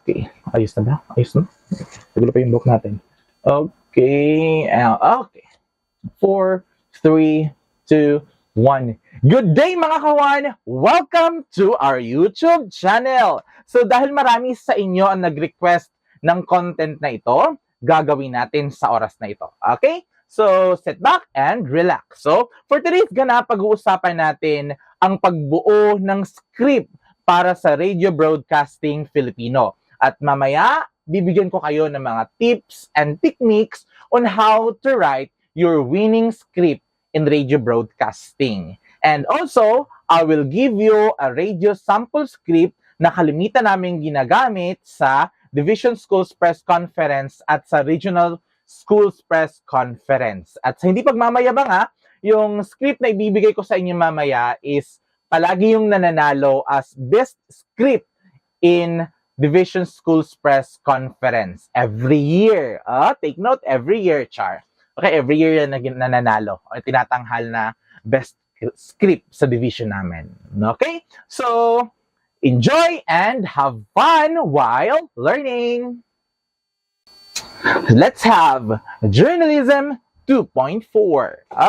Okay, ayos na ba? Ayos na? Nagulo pa yung book natin. Okay, okay. 4, 3, 2, 1. Good day mga kawan! Welcome to our YouTube channel! So dahil marami sa inyo ang nag-request ng content na ito, gagawin natin sa oras na ito. Okay? So sit back and relax. So for today's ganap, pag-uusapan natin ang pagbuo ng script para sa Radio Broadcasting Filipino. At mamaya, bibigyan ko kayo ng mga tips and techniques on how to write your winning script in radio broadcasting. And also, I will give you a radio sample script na kalimitan namin ginagamit sa Division Schools Press Conference at sa Regional Schools Press Conference. At sa hindi pagmamayabang yung script na ibibigay ko sa inyo mamaya is palagi yung nananalo as best script in Division Schools Press Conference every year. Take note, every year, Char. Okay, every year yan nananalo. O tinatanghal na best script sa division namin. Okay? So, enjoy and have fun while learning. Let's have Journalism 2.4.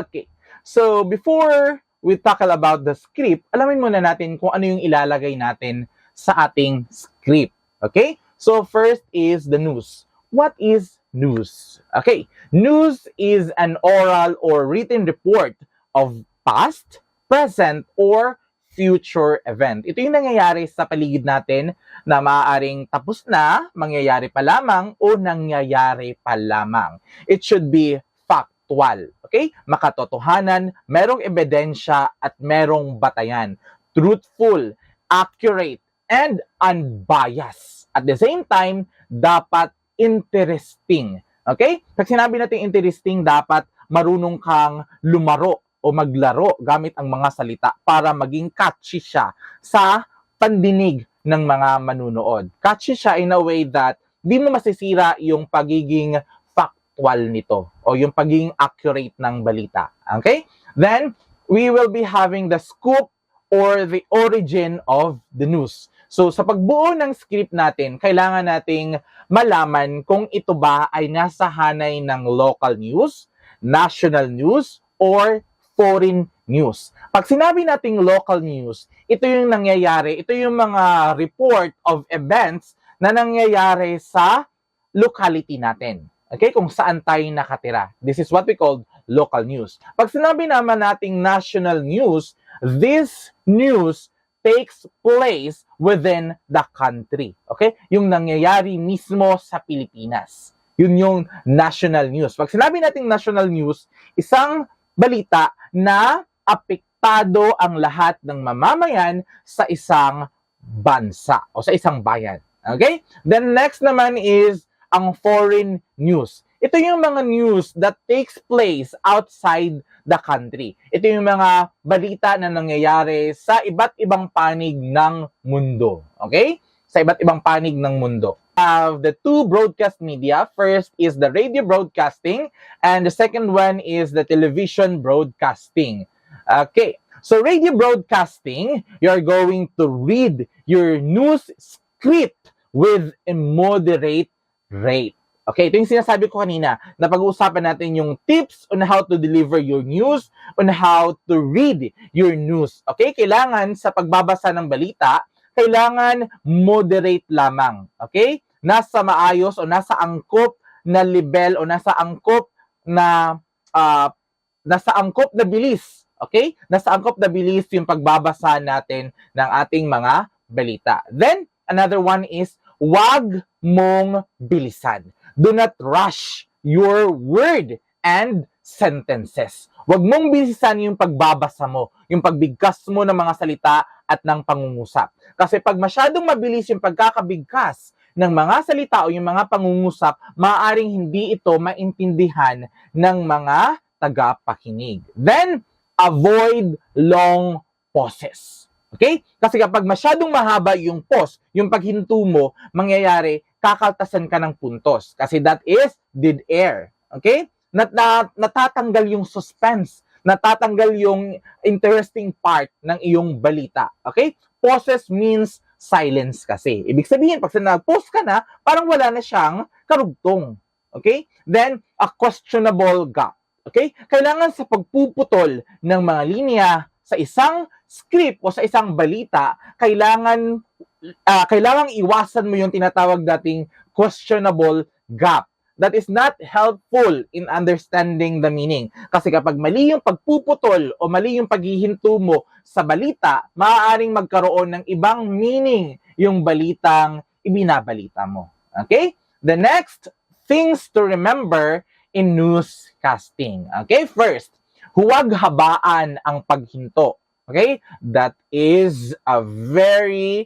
Okay. So, before we tackle about the script, alamin muna natin kung ano yung ilalagay natin sa ating script. Okay? So, first is the news. What is news? Okay. News is an oral or written report of past, present, or future event. Ito yung nangyayari sa paligid natin na maaaring tapos na, mangyayari pa lamang, o nangyayari pa lamang. It should be factual. Okay? Makatotohanan, merong ebidensya, at merong batayan. Truthful, accurate, and unbiased. At the same time, dapat interesting. Okay? Pag sinabi natin interesting, dapat marunong kang lumaro o maglaro gamit ang mga salita para maging catchy siya sa pandinig ng mga manunood. Catchy siya in a way that di mo masisira yung pagiging factual nito o yung pagiging accurate ng balita. Okay? Then, we will be having the scoop or the origin of the news. So, sa pagbuo ng script natin, kailangan nating malaman kung ito ba ay nasa hanay ng local news, national news, or foreign news. Pag sinabi nating local news, ito yung nangyayari, ito yung mga report of events na nangyayari sa locality natin. Okay? Kung saan tayo nakatira. This is what we call local news. Pag sinabi naman nating national news, this news takes place within the country. Okay? Yung nangyayari mismo sa Pilipinas. Yun yung national news. Pag sinabi nating national news, isang balita na apektado ang lahat ng mamamayan sa isang bansa o sa isang bayan. Okay? Then next naman is ang foreign news. Ito yung mga news that takes place outside the country. Ito yung mga balita na nangyayari sa iba't ibang panig ng mundo. Okay? Sa iba't ibang panig ng mundo. The two broadcast media. First is the radio broadcasting and the second one is the television broadcasting. Okay. So radio broadcasting, you're going to read your news script with a moderate rate. Okay, ito yung sinasabi ko kanina na pag-uusapan natin yung tips on how to deliver your news, on how to read your news. Okay, kailangan sa pagbabasa ng balita, kailangan moderate lamang. Okay? Nasa maayos o nasa angkop na level o nasa angkop na bilis. Okay? Nasa angkop na bilis yung pagbabasa natin ng ating mga balita. Then, another one is, wag mong bilisan. Do not rush your word and sentences. Wag mong bilisan yung pagbabasa mo, yung pagbigkas mo ng mga salita at ng pangungusap. Kasi pag masyadong mabilis yung pagkakabigkas ng mga salita o yung mga pangungusap, maaaring hindi ito maintindihan ng mga tagapakinig. Then, avoid long pauses. Okay? Kasi kapag masyadong mahaba yung pause, yung paghinto mo, mangyayari, kakaltasan ka ng puntos. Kasi that is dead air. Okay? Natatanggal yung suspense. Natatanggal yung interesting part ng iyong balita. Okay? Pauses means silence kasi. Ibig sabihin, pag nag-post ka na, parang wala na siyang karugtong. Okay? Then, a questionable gap. Okay? Kailangan sa pagpuputol ng mga linya sa isang script o sa isang balita, kailangan iwasan mo yung tinatawag dating questionable gap. That is not helpful in understanding the meaning. Kasi kapag mali yung pagpuputol o mali yung paghihinto mo sa balita, maaaring magkaroon ng ibang meaning yung balitang ibinabalita mo. Okay? The next things to remember in newscasting. Okay? First, huwag habaan ang paghinto. Okay? That is a very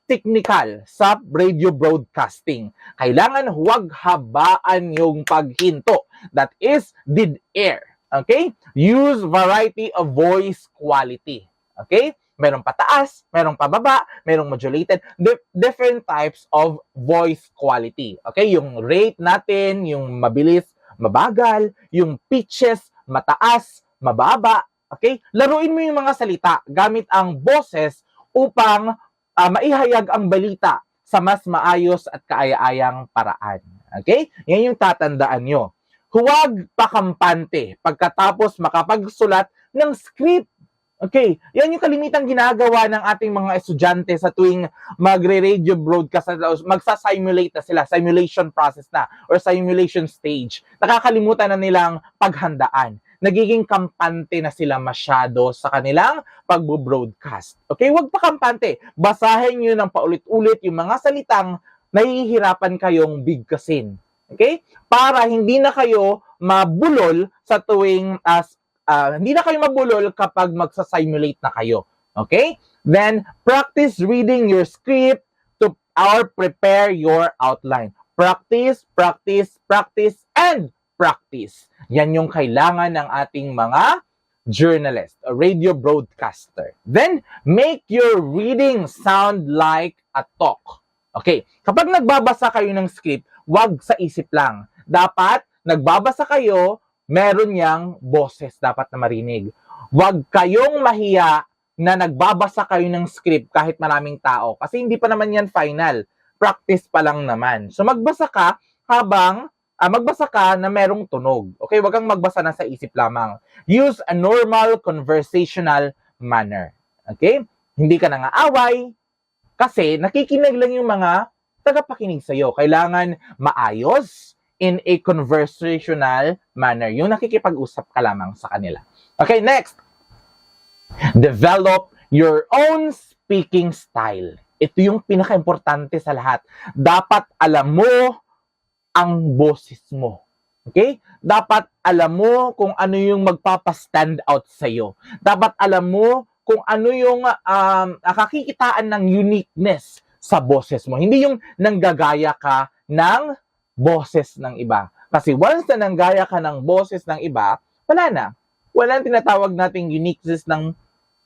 technical sa radio broadcasting. Kailangan huwag habaan yung paghinto. That is dead air. Okay? Use variety of voice quality. Okay? Merong pataas, merong pababa, merong modulated, different types of voice quality. Okay? Yung rate natin, yung mabilis, mabagal, yung pitches, mataas, mababa. Okay? Laruin mo yung mga salita gamit ang boses upang maihayag ang balita sa mas maayos at kaaya-ayang paraan. Okay? Yan yung tatandaan nyo. Huwag pakampante pagkatapos makapagsulat ng script. Okay? Yan yung kalimitang ginagawa ng ating mga estudyante sa tuwing magre-radio broadcast na magsa-simulate na sila, simulation process na, or simulation stage. Nakakalimutan na nilang paghandaan. Nagiging kampante na sila masyado sa kanilang pagbo-broadcast. Okay, wag pa kampante. Basahin nyo ng paulit-ulit yung mga salitang nahihirapan kayong bigkasin. Okay? Para hindi na kayo mabulol sa tuwing hindi na kayo mabulol kapag magsa-simulate na kayo. Okay? Then, practice reading your script or prepare your outline. Practice, practice, practice, and practice. Yan yung kailangan ng ating mga journalist, a radio broadcaster. Then, make your reading sound like a talk. Okay, kapag nagbabasa kayo ng script, wag sa isip lang. Dapat, nagbabasa kayo, meron yang boses dapat na marinig. Wag kayong mahiya na nagbabasa kayo ng script kahit maraming tao. Kasi hindi pa naman yan final. Practice pa lang naman. So, magbasa ka habang magbasa ka na merong tunog. Okay, wag kang magbasa na sa isip lamang. Use a normal conversational manner. Okay? Hindi ka nangaaway kasi nakikinig lang yung mga tagapakinig sa'yo. Kailangan maayos in a conversational manner. Yung nakikipag-usap ka lamang sa kanila. Okay, next. Develop your own speaking style. Ito yung pinaka-importante sa lahat. Dapat alam mo ang boses mo. Okay? Dapat alam mo kung ano yung magpapa-stand out sa'yo. Dapat alam mo kung ano yung kakikitaan ng uniqueness sa boses mo. Hindi yung nanggagaya ka ng boses ng iba. Kasi once na nanggaya ka ng boses ng iba, wala na. Wala nang tinatawag nating uniqueness ng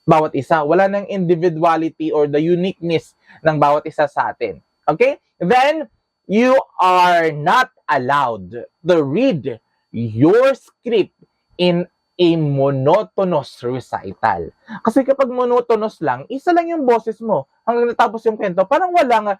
bawat isa. Wala nang individuality or the uniqueness ng bawat isa sa atin. Okay? Then, you are not allowed to read your script in a monotonous recital. Kasi kapag monotonous lang, isa lang yung boses mo. Hanggang natapos yung kwento, parang walang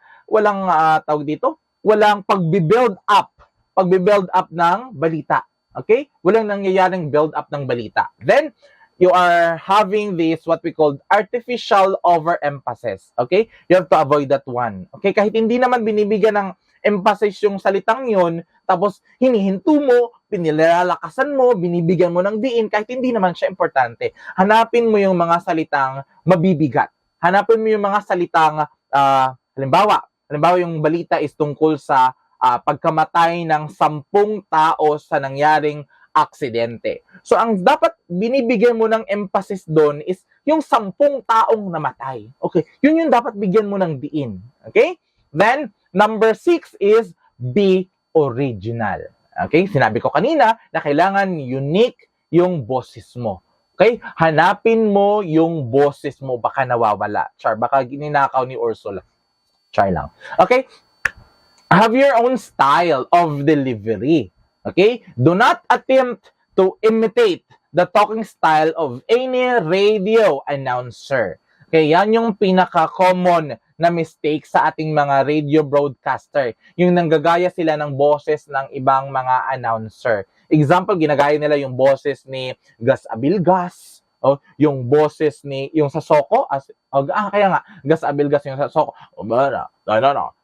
tawag dito, walang pagbi-build up ng balita. Okay? Walang nangyayaring build up ng balita. Then, you are having this, what we call artificial overemphasis. Okay? You have to avoid that one. Okay? Kahit hindi naman binibigyan ng emphasis yung salitang yun, tapos hinihinto mo, pinilalakasan mo, binibigyan mo ng diin, kahit hindi naman siya importante. Hanapin mo yung mga salitang mabibigat. Hanapin mo yung mga salitang, halimbawa yung balita is tungkol sa pagkamatay ng 10 tao sa nangyaring aksidente. So, ang dapat binibigyan mo ng emphasis doon is yung 10 taong namatay. Okay? Yun yung dapat bigyan mo ng diin. Okay? Then, number 6 is be original. Okay? Sinabi ko kanina na kailangan unique yung boses mo. Okay? Hanapin mo yung boses mo. Baka nawawala. Char, baka gininakaw ni Ursula. Char lang. Okay? Have your own style of delivery. Okay? Do not attempt to imitate the talking style of any radio announcer. Kaya yan yung pinaka-common na mistake sa ating mga radio broadcaster. Yung nanggagaya sila ng boses ng ibang mga announcer. Example, ginagaya nila yung boses ni Gus Abilgas, o yung boses ni yung sa Soko, kaya nga Gus Abilgas yung sa Soko.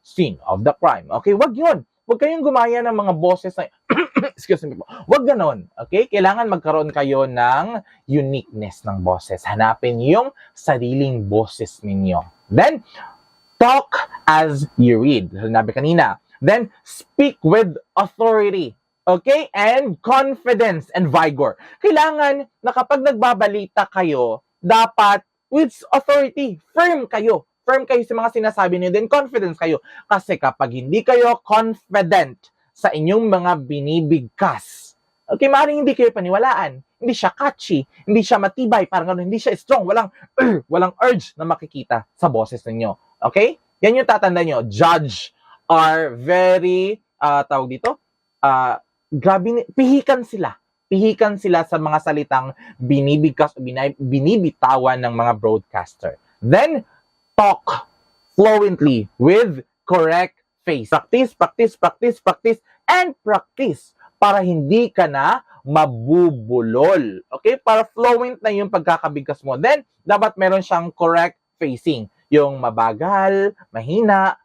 Scene of the crime. Okay, wag yun. Huwag kayong gumaya ng mga boses na excuse me po. Huwag ganon. Okay? Kailangan magkaroon kayo ng uniqueness ng boses. Hanapin yung sariling boses ninyo. Then, talk as you read. Sinabi kanina. Then, speak with authority. Okay? And confidence and vigor. Kailangan na kapag nagbabalita kayo, dapat with authority. Firm kayo. Firm kayo sa mga sinasabi niyo. Then, confidence kayo. Kasi kapag hindi kayo confident sa inyong mga binibigkas, okay, maaaring hindi kayo paniwalaan. Hindi siya catchy. Hindi siya matibay. Parang ano, hindi siya strong. Walang urge na makikita sa boses ninyo. Okay? Yan yung tatanda nyo. Judge are very, tawag dito, grabe, pihikan sila. Pihikan sila sa mga salitang binibigkas o binibitawan ng mga broadcaster. Then, talk fluently with correct face. Practice, and practice para hindi ka na mabubulol. Okay? Para fluent na yung pagkakabigkas mo. Then, dapat meron siyang correct facing. Yung mabagal, mahina,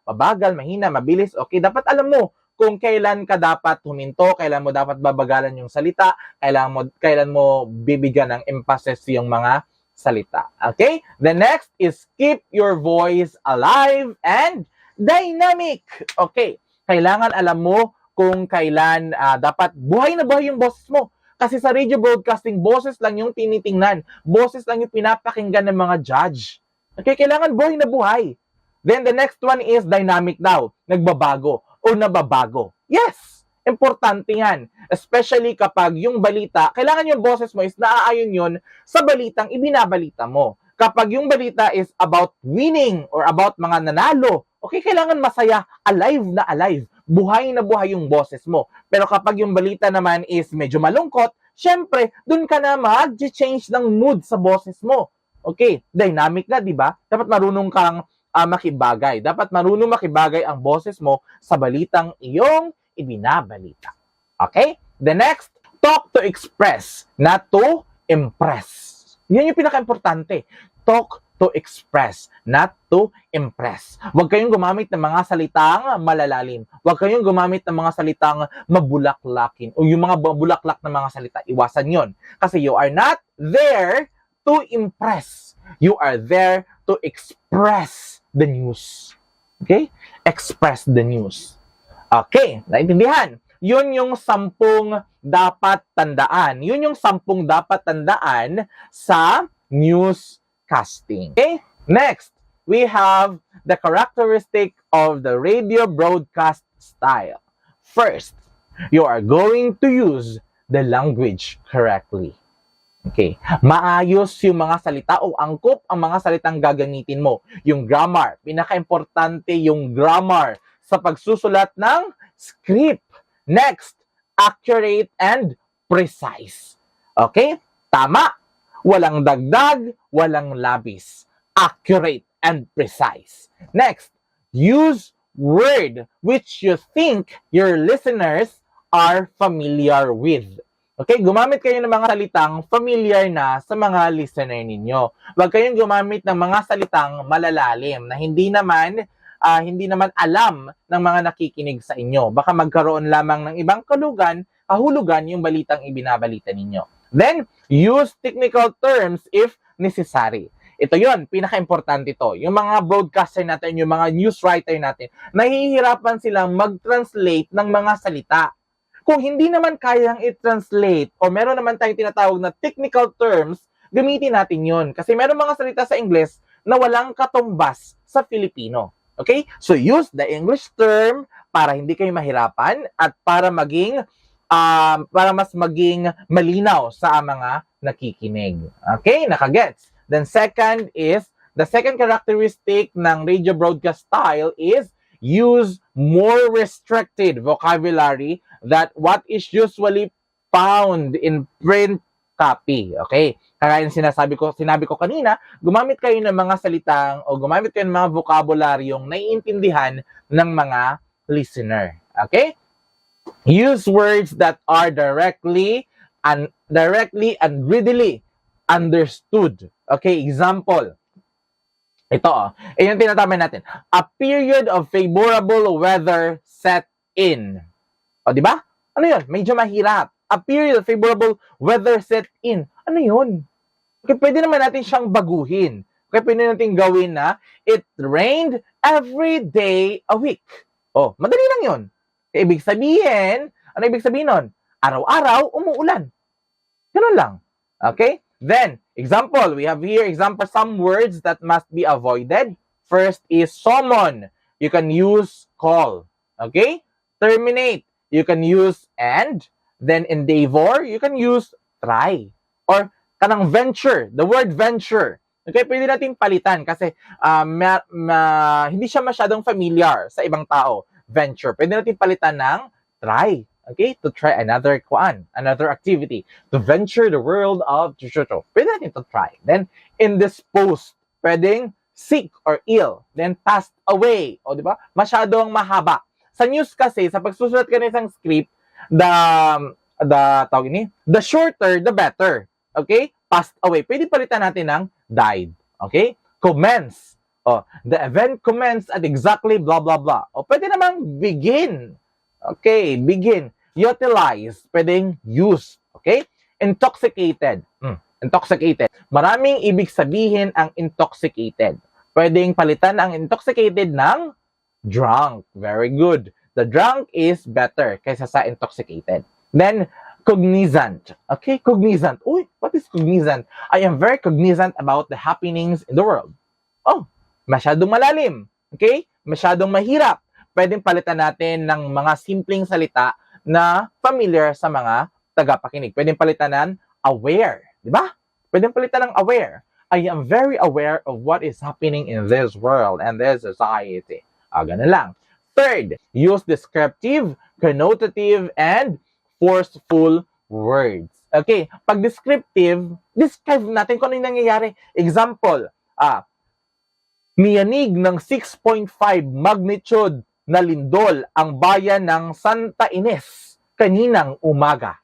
mabilis. Okay? Dapat alam mo kung kailan ka dapat huminto, kailan mo dapat babagalan yung salita, kailan mo bibigyan ng emphasis yung mga salita. Okay? The next is keep your voice alive and dynamic. Okay. Kailangan alam mo kung kailan dapat buhay na buhay yung boses mo. Kasi sa radio broadcasting, boses lang yung tinitingnan. Boses lang yung pinapakinggan ng mga judge. Okay? Kailangan buhay na buhay. Then the next one is dynamic daw. Nagbabago o nababago. Yes! Importante yan. Especially kapag yung balita, kailangan yung boses mo is naaayon yun sa balitang ibinabalita mo. Kapag yung balita is about winning or about mga nanalo, okay, kailangan masaya, alive na alive. Buhay na buhay yung boses mo. Pero kapag yung balita naman is medyo malungkot, syempre, dun ka na mag-change ng mood sa boses mo. Okay, dynamic na, di ba? Dapat marunong kang makibagay. Dapat marunong makibagay ang boses mo sa balitang iyong ibinabalita. Okay? The next, talk to express, not to impress. Yan yung pinaka-importante. Talk to express, not to impress. Huwag kayong gumamit ng mga salitang malalalim. Huwag kayong gumamit ng mga salitang mabulaklakin o yung mga bulaklak na mga salita. Iwasan yon. Kasi you are not there to impress. You are there to express the news. Okay? Express the news. Okay, naintindihan. Yun yung 10 dapat tandaan. Yun yung 10 dapat tandaan sa newscasting. Okay? Next, we have the characteristic of the radio broadcast style. First, you are going to use the language correctly. Okay. Maayos yung mga salita o angkop ang mga salitang gagamitin mo. Yung grammar. Pinaka-importante yung grammar sa pagsusulat ng script. Next, accurate and precise. Okay? Tama. Walang dagdag, walang labis. Accurate and precise. Next, use word which you think your listeners are familiar with. Okay, gumamit kayo ng mga salitang familiar na sa mga listener ninyo. Huwag kayong gumamit ng mga salitang malalalim na hindi naman alam ng mga nakikinig sa inyo. Baka magkaroon lamang ng ibang kahulugan yung balitang ibinabalita ninyo. Then, use technical terms if necessary. Ito yon, pinaka-importante ito. Yung mga broadcaster natin, yung mga news writer natin, nahihirapan silang mag-translate ng mga salita. Kung hindi naman kayang i-translate o meron naman tayong tinatawag na technical terms, gamitin natin yon. Kasi meron mga salita sa English na walang katumbas sa Filipino. Okay? So use the English term para hindi kayo mahirapan at para mas maging malinaw sa mga nakikinig. Okay? Nakagets? Then second is, the second characteristic ng radio broadcast style is use more restricted vocabulary that what is usually found in print copy. Okay? Kaya yung sinabi ko kanina, gumamit kayo ng mga salitang o gumamit kayo ng mga vocabularyong naiintindihan ng mga listener. Okay? Use words that are directly and readily understood. Okay, example. Ito, yung tinatama natin. A period of favorable weather set in. O, di ba? Ano yun? Medyo mahirap. A period of favorable weather set in. Ano yun? Okay, pwede naman natin siyang baguhin. Okay, pwede natin gawin na it rained every day a week. Oh, madali lang yun. Ibig sabihin, ano ibig sabihin nun? Araw-araw, umuulan. Ganun lang. Okay? Then, example, we have here example some words that must be avoided. First is summon. You can use call. Okay? Terminate. You can use end. Then endeavor, you can use try. Or kanang venture, the word venture. Okay, pwede natin palitan kasi hindi siya masyadong familiar sa ibang tao. Venture. Pwede natin palitan ng try. Okay, to try another activity. To venture the world of chuchucho. Pwede natin to try. Then, indisposed. Pwedeng sick or ill. Then, passed away. O, di ba? Masyadong mahaba. Sa news kasi, sa pagsusulat ka ng isang script, the shorter, the better. Okay? Passed away. Pwede palitan natin ng died. Okay? Commence. Oh, the event commenced at exactly blah, blah, blah. O, pwede namang begin. Okay, begin. Utilize. Pwedeng use. Okay? Intoxicated. Intoxicated. Maraming ibig sabihin ang intoxicated. Pwedeng palitan ang intoxicated ng drunk. Very good. The drunk is better kaysa sa intoxicated. Then, cognizant. Okay, cognizant. Uy, what is cognizant? I am very cognizant about the happenings in the world. Oh, masyadong malalim. Okay? Masyadong mahirap. Pwedeng palitan natin ng mga simpleng salita na familiar sa mga tagapakinig. Pwedeng palitan ng aware. Di ba? Pwedeng palitan ng aware. I am very aware of what is happening in this world and this society. Ganun lang. Third, use descriptive, connotative, and forceful words. Okay, pag descriptive, describe natin kung ano yung nangyayari. Example, miyanig ng 6.5 magnitude na lindol ang bayan ng Santa Ines kaninang umaga.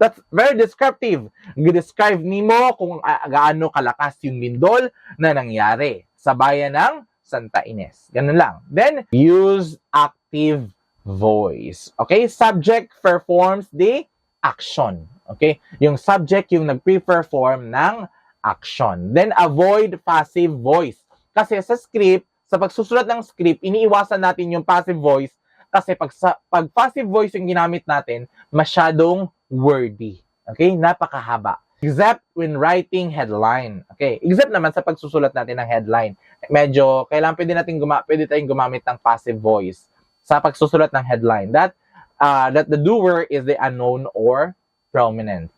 That's very descriptive. Describe nimo kung gaano kalakas yung lindol na nangyari sa bayan ng Santa Ines. Ganun lang. Then, use active voice. Okay? Subject performs the action. Okay? Yung subject yung nagpe-perform ng action. Then, avoid passive voice. Kasi sa script, sa pagsusulat ng script, iniiwasan natin yung passive voice kasi pag passive voice yung ginamit natin, masyadong wordy. Okay? Napakahaba. Except when writing headline. Okay? Except naman sa pagsusulat natin ng headline. Medyo, kailangan pwede tayong gumamit ng passive voice sa pagsusulat ng headline. That the doer is the unknown or prominent.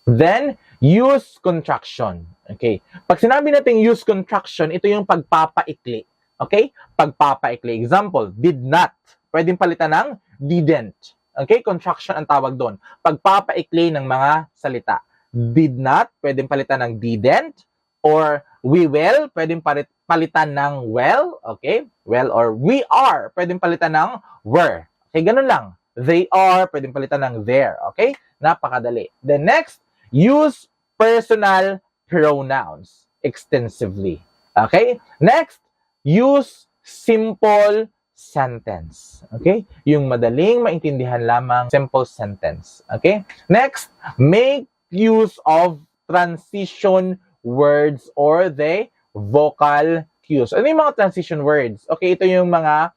Then, use contraction. Okay? Pag sinabi natin use contraction, ito yung pagpapaikli. Okay? Pagpapaikli. Example, did not. Pwedeng palitan ng didn't. Okay? Contraction ang tawag doon. Pagpapaikli ng mga salita. Did not, pwedeng palitan ng didn't. Or we will, pwedeng palitan ng well. Okay? Well, or we are, pwedeng palitan ng were. Okay? Ganun lang. They are, pwedeng palitan ng there. Okay? Napakadali. Then next, use personal pronouns extensively. Okay? Next, use simple sentence. Okay? Yung madaling maintindihan lamang simple sentence. Okay? Next, make use of transition words or the vocal cues. Ano yung mga transition words? Okay, ito yung mga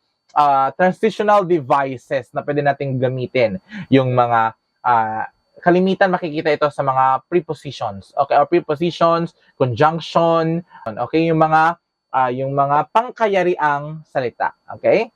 transitional devices na pwede nating gamitin. Yung mga kalimitan makikita ito sa mga prepositions. Okay, or prepositions, conjunction, okay, yung mga pangkayariang salita. Okay?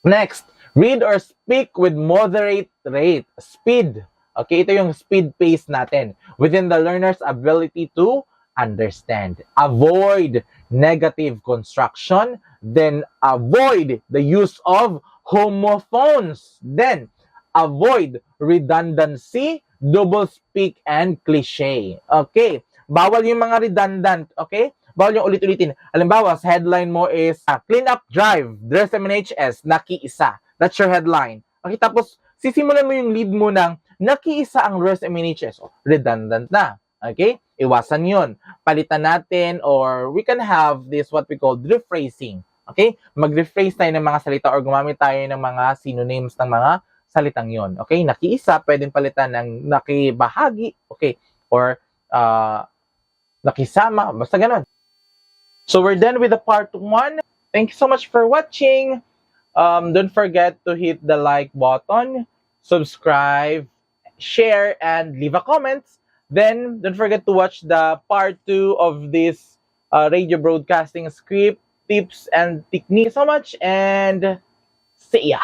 Next, read or speak with moderate rate, speed. Okay, ito yung speed pace natin within the learner's ability to understand. Avoid negative construction, then avoid the use of homophones. Then avoid redundancy, double speak, and cliche. Okay? Bawal yung mga redundant, okay? Bawal yung ulit-ulitin. Halimbawa, sa headline mo is Clean Up Drive, Dress MNHS, nakiisa. That's your headline. Okay, tapos sisimulan mo yung lead mo ng nakiisa ang Dress MNHS. Oh, redundant na. Okay? Iwasan yun. Palitan natin or we can have this what we call rephrasing. Okay? Mag-rephrase tayo ng mga salita or gumamit tayo ng mga synonyms ng mga salitang yon. Okay? Nakiisa, pwedeng palitan ng nakibahagi. Okay? Or nakisama. Basta ganun. So we're done with the part 1. Thank you so much for watching. Don't forget to hit the like button, subscribe, share, and leave a comment. Then, don't forget to watch the part 2 of this radio broadcasting script, tips, and techniques. So much, and see ya!